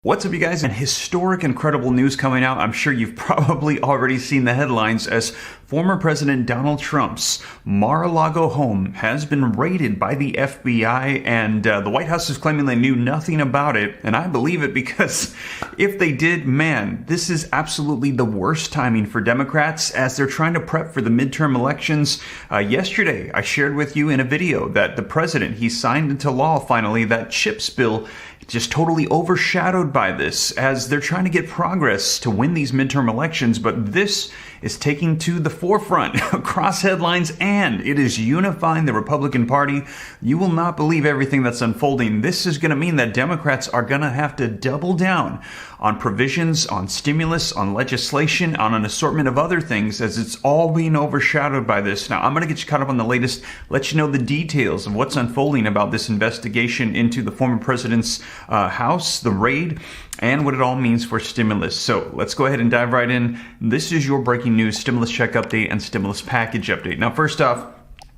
What's up, you guys? And historic, incredible news coming out. I'm sure you've probably already seen the headlines as former President Donald Trump's Mar-A-Lago home has been raided by the FBI, and the White House is claiming they knew nothing about it. And I believe it because if they did, man, this is absolutely the worst timing for Democrats as they're trying to prep for the midterm elections. Yesterday, I shared with you in a video that the president, he signed into law finally that CHIPS bill, just totally overshadowed by this as they're trying to get progress to win these midterm elections. But this is taking to the forefront across headlines, and it is unifying the Republican Party. You will not believe everything that's unfolding. This is going to mean that Democrats are going to have to double down on provisions, on stimulus, on legislation, on an assortment of other things, as it's all being overshadowed by this. Now, I'm going to get you caught up on the latest, let you know the details of what's unfolding about this investigation into the former president's house, the raid, and what it all means for stimulus. So let's go ahead and dive right in. This is your breaking news stimulus check update and stimulus package update. Now, first off,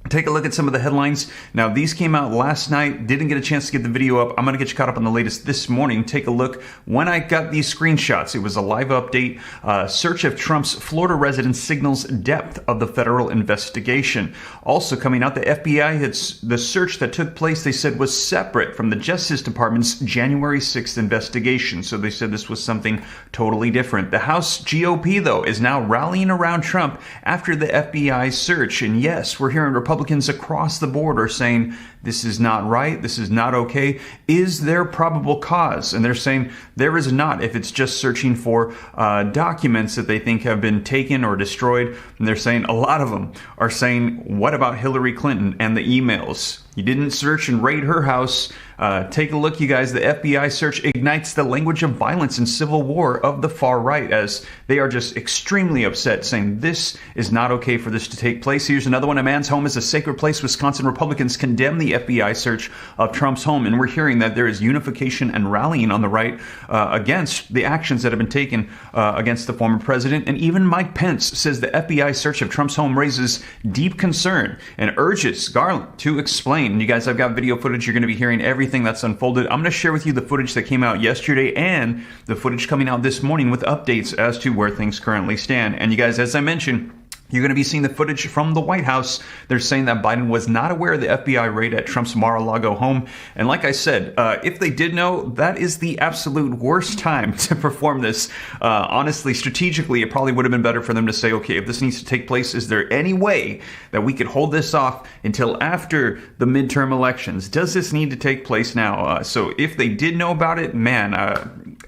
take a look at some of the headlines. Now, these came out last night. Didn't get a chance to get the video up. I'm going to get you caught up on the latest this morning. Take a look. When I got these screenshots, it was a live update. Search of Trump's Florida residence signals depth of the federal investigation. Also coming out, the FBI, the search that took place, they said, was separate from the Justice Department's January 6th investigation. So they said this was something totally different. The House GOP, though, is now rallying around Trump after the FBI search. And yes, we're hearing Republicans across the board are saying this is not right, this is not okay. Is there probable cause? And they're saying there is not if it's just searching for documents that they think have been taken or destroyed. And they're saying a lot of them are saying, what about Hillary Clinton and the emails? You didn't search and raid her house. Take a look, you guys. The FBI search ignites the language of violence and civil war of the far right as they are just extremely upset, saying this is not okay for this to take place. Here's another one. A man's home is a sacred place. Wisconsin Republicans condemn the FBI search of Trump's home. And we're hearing that there is unification and rallying on the right against the actions that have been taken against the former president. And even Mike Pence says the FBI search of Trump's home raises deep concern and urges Garland to explain. You guys, I've got video footage. You're going to be hearing everything that's unfolded. I'm going to share with you the footage that came out yesterday and the footage coming out this morning with updates as to where things currently stand. And you guys, as I mentioned, you're going to be seeing the footage from the White House. They're saying that Biden was not aware of the FBI raid at Trump's Mar-a-Lago home. And like I said, if they did know, that is the absolute worst time to perform this. Honestly, strategically, it probably would have been better for them to say, okay, if this needs to take place, is there any way that we could hold this off until after the midterm elections? Does this need to take place now? So if they did know about it, man,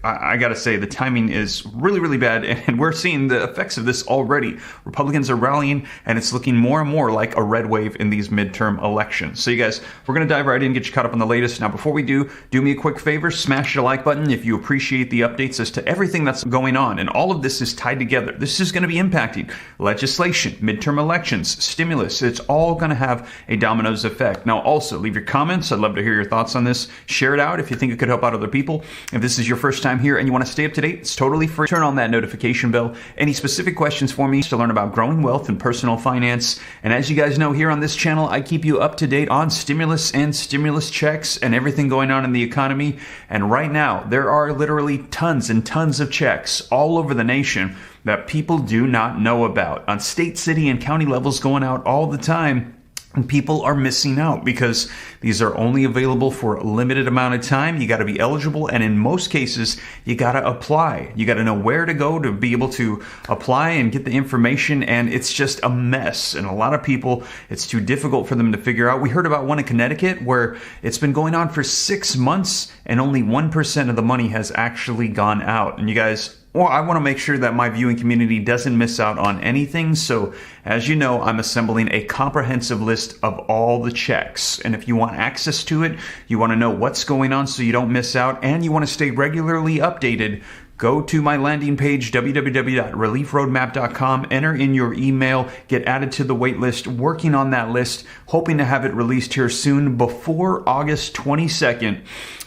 I got to say the timing is really, really bad. And we're seeing the effects of this already. Republicans are rallying, and it's looking more and more like a red wave in these midterm elections. So you guys, we're going to dive right in and get you caught up on the latest. Now, before we do me a quick favor, smash the like button if you appreciate the updates as to everything that's going on. And all of this is tied together. This is going to be impacting legislation, midterm elections, stimulus. It's all going to have a dominoes effect. Now, also, leave your comments. I'd love to hear your thoughts on this. Share it out if you think it could help out other people. If this is your first time here and you want to stay up to date, it's totally free. Turn on that notification bell. Any specific questions for me to learn about growing wealth and personal finance. And as you guys know, here on this channel, I keep you up to date on stimulus and stimulus checks and everything going on in the economy. And right now, there are literally tons and tons of checks all over the nation that people do not know about on state, city, and county levels going out all the time. And people are missing out because these are only available for a limited amount of time. You got to be eligible. And in most cases, you got to apply. You got to know where to go to be able to apply and get the information. And it's just a mess. And a lot of people, it's too difficult for them to figure out. We heard about one in Connecticut where it's been going on for 6 months and only 1% of the money has actually gone out. And you guys, well, I want to make sure that my viewing community doesn't miss out on anything. So as you know, I'm assembling a comprehensive list of all the checks. And if you want access to it, you want to know what's going on so you don't miss out, and you want to stay regularly updated, go to my landing page, www.reliefroadmap.com, enter in your email, get added to the wait list, working on that list, hoping to have it released here soon before August 22nd.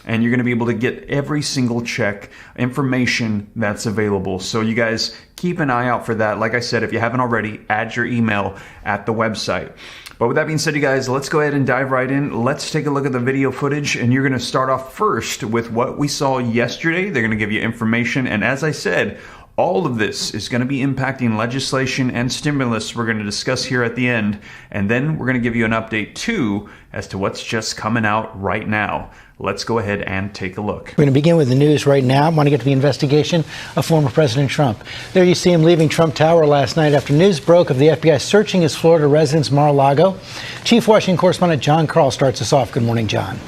And you're going to be able to get every single check information that's available. So you guys keep an eye out for that. Like I said, if you haven't already, add your email at the website. But with that being said, you guys, let's go ahead and dive right in. Let's take a look at the video footage, and you're going to start off first with what we saw yesterday. They're going to give you information, and as I said, all of this is going to be impacting legislation and stimulus we're going to discuss here at the end, and then we're going to give you an update too as to what's just coming out right now. Let's go ahead and take a look. We're going to begin with the news right now. I want to get to the investigation of former President Trump. There you see him leaving Trump Tower last night after news broke of the FBI searching his Florida residence, Mar-A-Lago. Chief Washington correspondent John Karl starts us off. Good morning, John.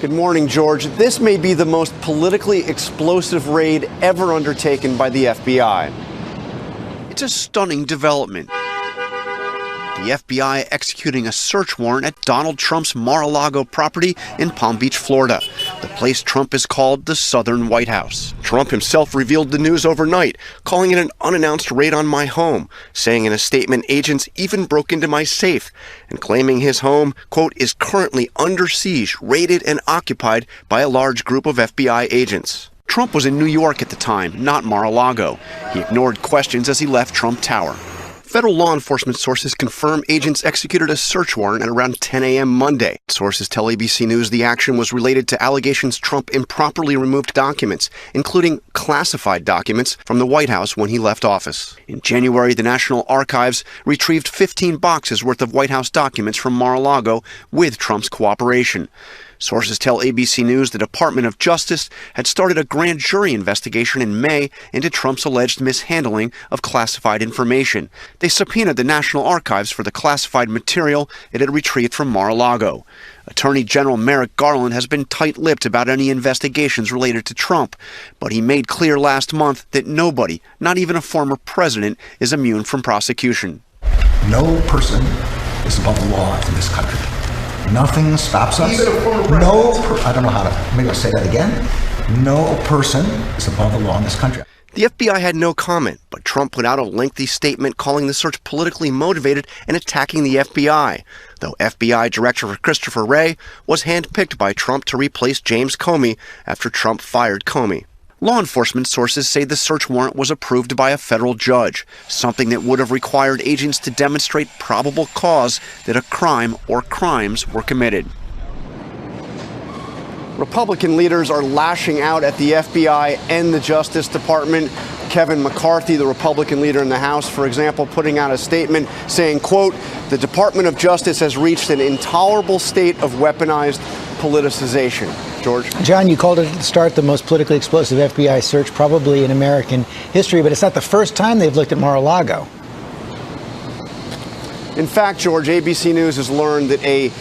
Good morning, George. This may be the most politically explosive raid ever undertaken by the FBI. It's a stunning development. The FBI executing a search warrant at Donald Trump's Mar-A-Lago property in Palm Beach, Florida, the place Trump has called the Southern White House. Trump himself revealed the news overnight, calling it an unannounced raid on my home, saying in a statement agents even broke into my safe, and claiming his home, quote, is currently under siege, raided and occupied by a large group of FBI agents. Trump was in New York at the time, not Mar-a-Lago. He ignored questions as he left Trump Tower. Federal law enforcement sources confirm agents executed a search warrant at around 10 a.m. Monday. Sources tell ABC News the action was related to allegations Trump improperly removed documents, including classified documents from the White House when he left office. In January, the National Archives retrieved 15 boxes worth of White House documents from Mar-a-Lago with Trump's cooperation. Sources tell ABC News the Department of Justice had started a grand jury investigation in May into Trump's alleged mishandling of classified information. They subpoenaed the National Archives for the classified material it had retrieved from Mar-a-Lago. Attorney General Merrick Garland has been tight-lipped about any investigations related to Trump, but he made clear last month that nobody, not even a former president, is immune from prosecution. No person is above the law in this country. Nothing stops us. Even a former president? I don't know how to, maybe I'll say that again. No person is above the law in this country. The FBI had no comment, but Trump put out a lengthy statement calling the search politically motivated and attacking the FBI, though FBI Director Christopher Wray was handpicked by Trump to replace James Comey after Trump fired Comey. Law enforcement sources say the search warrant was approved by a federal judge, something that would have required agents to demonstrate probable cause that a crime or crimes were committed. Republican leaders are lashing out at the FBI and the Justice Department. Kevin McCarthy, the Republican leader in the House, for example, putting out a statement saying, quote, the Department of Justice has reached an intolerable state of weaponized politicization. George? John, you called it at the start the most politically explosive FBI search probably in American history, but it's not the first time they've looked at Mar-a-Lago. In fact, George, ABC News has learned that a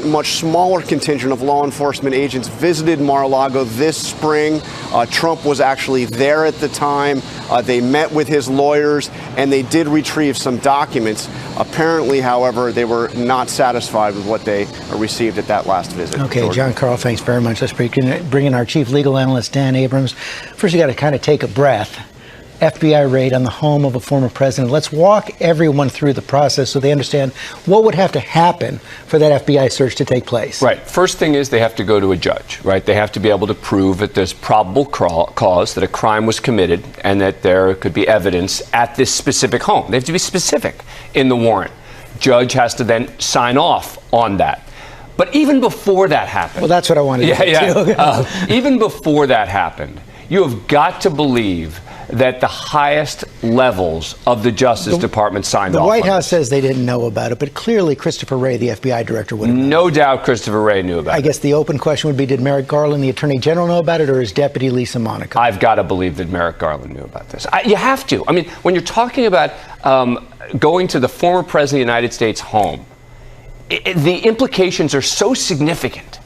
much smaller contingent of law enforcement agents visited Mar-a-Lago this spring. Trump was actually there at the time. They met with his lawyers, and they did retrieve some documents. Apparently, however, they were not satisfied with what they received at that last visit. Okay, George. John Karl, thanks very much. Let's bring in our chief legal analyst, Dan Abrams. First, you got to kind of take a breath. FBI raid on the home of a former president. Let's walk everyone through the process so they understand what would have to happen for that FBI search to take place. Right. First thing is they have to go to a judge, right? They have to be able to prove that there's probable cause that a crime was committed and that there could be evidence at this specific home. They have to be specific in the warrant. Judge has to then sign off on that. But even before that happened... Well, that's what I wanted to do. Even before that happened, you have got to believe that the highest levels of the Justice Department signed off on. The White House says they didn't know about it, but clearly Christopher Wray, the FBI director, would have known. No doubt Christopher Wray knew about it. I guess the open question would be, did Merrick Garland, the Attorney General, know about it, or his deputy, Lisa Monaco? I've got to believe that Merrick Garland knew about this. You have to. I mean, when you're talking about going to the former President of the United States home, the implications are so significant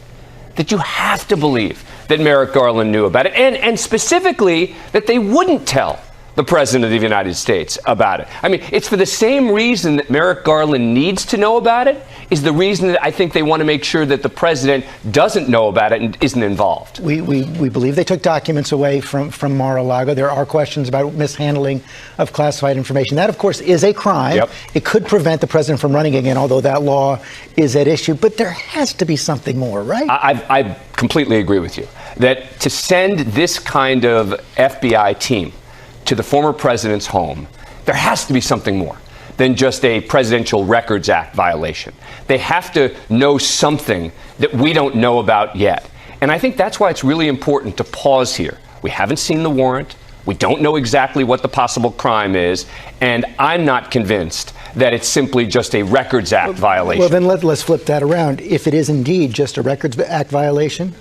that you have to believe that Merrick Garland knew about it, and specifically that they wouldn't tell the President of the United States about it. I mean, it's for the same reason that Merrick Garland needs to know about it, is the reason that I think they want to make sure that the President doesn't know about it and isn't involved. We believe they took documents away from Mar-a-Lago. There are questions about mishandling of classified information. That, of course, is a crime. Yep. It could prevent the President from running again, although that law is at issue. But there has to be something more, right? I completely agree with you that to send this kind of FBI team to the former president's home, there has to be something more. than just a Presidential Records Act violation. They have to know something that we don't know about yet. And I think that's why it's really important to pause here. We haven't seen the warrant. We don't know exactly what the possible crime is. And I'm not convinced that it's simply just a Records Act violation. Well, then let's flip that around. If it is indeed just a Records Act violation?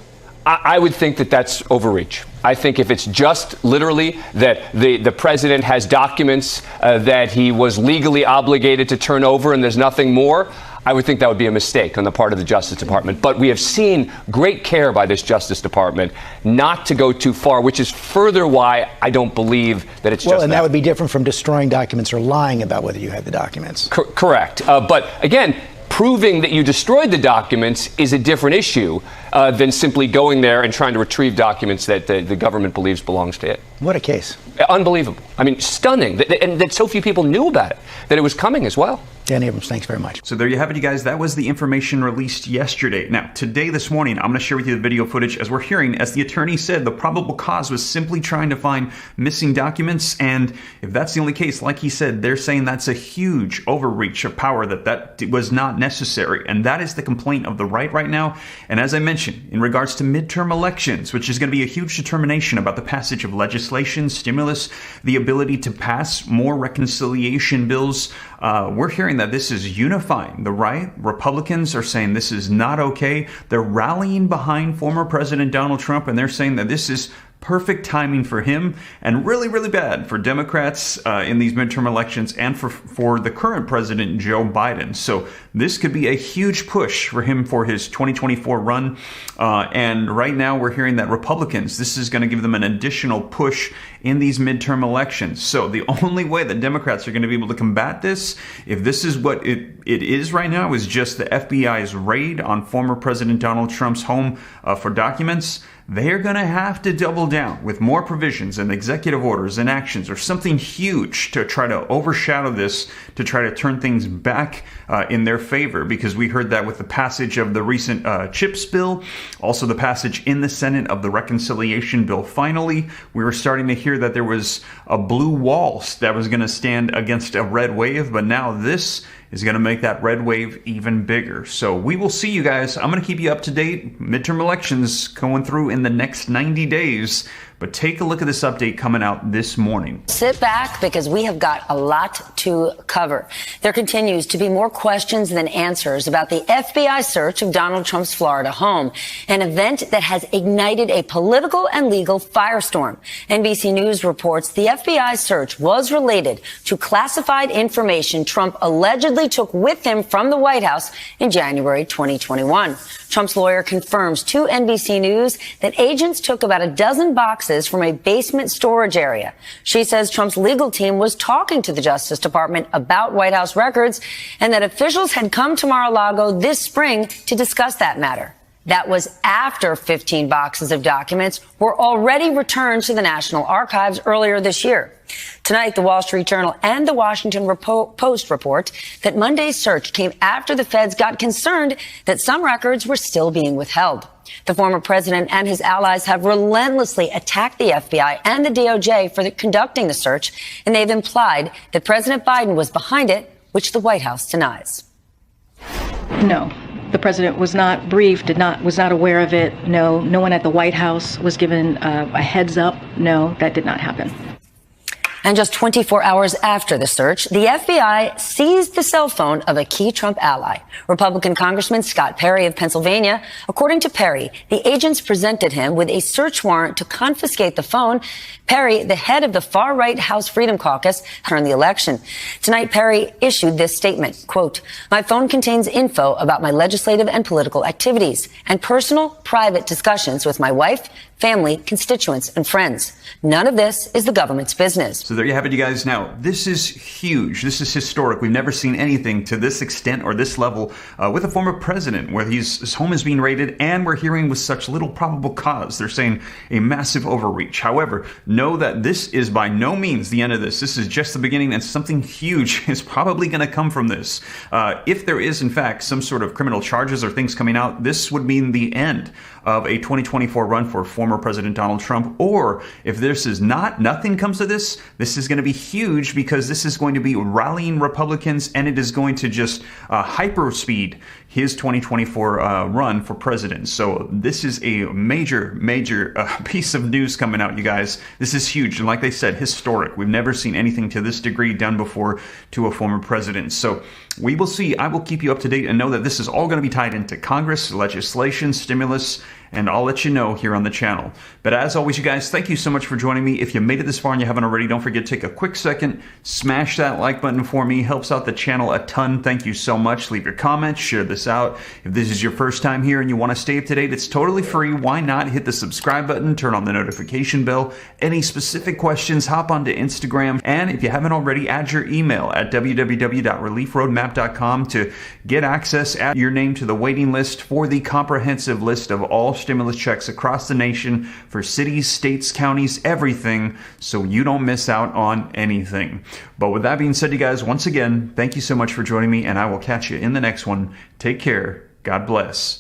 I would think that that's overreach. I think if it's just literally that the president has documents that he was legally obligated to turn over and there's nothing more, I would think that would be a mistake on the part of the Justice Department. But we have seen great care by this Justice Department not to go too far, which is further why I don't believe that it's just Well, and that would be different from destroying documents or lying about whether you had the documents. Correct. But again, proving that you destroyed the documents is a different issue than simply going there and trying to retrieve documents that the government believes belongs to it. What a case. Unbelievable. I mean, stunning. And that so few people knew about it, that it was coming as well. Dan Abrams, thanks very much. So there you have it, you guys. That was the information released yesterday. Now, today, this morning, I'm going to share with you the video footage as we're hearing, as the attorney said, the probable cause was simply trying to find missing documents. And if that's the only case, like he said, they're saying that's a huge overreach of power, that was not necessary. And that is the complaint of the right now. And as I mentioned, in regards to midterm elections, which is going to be a huge determination about the passage of legislation, stimulus, the ability to pass more reconciliation bills, we're hearing that this is unifying the right. Republicans are saying this is not okay. They're rallying behind former President Donald Trump, and they're saying that this is perfect timing for him and really, really bad for Democrats in these midterm elections and for the current president, Joe Biden. So this could be a huge push for him for his 2024 run. And right now we're hearing that Republicans, this is going to give them an additional push in these midterm elections. So the only way that Democrats are going to be able to combat this, if this is what it is right now, is just the FBI's raid on former President Donald Trump's home for documents, they're going to have to double down with more provisions and executive orders and actions or something huge to try to overshadow this, to try to turn things back in their favor, because we heard that with the passage of the recent CHIPS bill, also the passage in the Senate of the reconciliation bill. Finally, we were starting to hear that there was a blue wall that was going to stand against a red wave, but now this is going to make that red wave even bigger. So we will see, you guys. I'm going to keep you up to date. Midterm elections going through in the next 90 days. But take a look at this update coming out this morning. Sit back, because we have got a lot to cover. There continues to be more questions than answers about the FBI search of Donald Trump's Florida home, an event that has ignited a political and legal firestorm. NBC News reports the FBI search was related to classified information Trump allegedly took with him from the White House in January 2021. Trump's lawyer confirms to NBC News that agents took about a dozen boxes from a basement storage area. She says Trump's legal team was talking to the Justice Department about White House records and that officials had come to Mar-A-Lago this spring to discuss that matter. That was after 15 boxes of documents were already returned to the National Archives earlier this year. Tonight, the Wall Street Journal and the Washington Post report that Monday's search came after the feds got concerned that some records were still being withheld. The former president and his allies have relentlessly attacked the FBI and the DOJ for conducting the search, and they've implied that President Biden was behind it, which the White House denies. No. The president was not briefed, was not aware of it. No one at the White House was given a heads up. No, that did not happen. And just 24 hours after the search, the FBI seized the cell phone of a key Trump ally, Republican Congressman Scott Perry of Pennsylvania. According to Perry, the agents presented him with a search warrant to confiscate the phone. Perry, the head of the far-right House Freedom Caucus, turned the election. Tonight, Perry issued this statement, quote, "My phone contains info about my legislative and political activities and personal, private discussions with my wife, family, constituents, and friends. None of this is the government's business." So there you have it, you guys. Now, this is huge. This is historic. We've never seen anything to this extent or this level with a former president, where his home is being raided, and we're hearing with such little probable cause. They're saying a massive overreach. However, know that this is by no means the end of this. This is just the beginning, and something huge is probably going to come from this. If there is, in fact, some sort of criminal charges or things coming out, this would mean the end of a 2024 run for former President Donald Trump. Or if this is nothing comes to this, This is going to be huge because this is going to be rallying Republicans, and it is going to just hyperspeed his 2024 run for president. So this is a major piece of news coming out, you guys. This is huge, and like they said, historic. We've never seen anything to this degree done before to a former president. So we will see. I will keep you up to date and know that this is all going to be tied into Congress, legislation, stimulus, and I'll let you know here on the channel. But as always, you guys, thank you so much for joining me. If you made it this far and you haven't already, don't forget to take a quick second, smash that like button for me. Helps out the channel a ton. Thank you so much. Leave your comments, share this out. If this is your first time here and you want to stay up to date, it's totally free. Why not hit the subscribe button, turn on the notification bell. Any specific questions, hop onto Instagram. And if you haven't already, add your email at www.reliefroadmap.com to get access, add your name to the waiting list for the comprehensive list of all stimulus checks across the nation for cities, states, counties, everything, so you don't miss out on anything. But with that being said, you guys, once again, thank you so much for joining me, and I will catch you in the next one. Take care. God bless.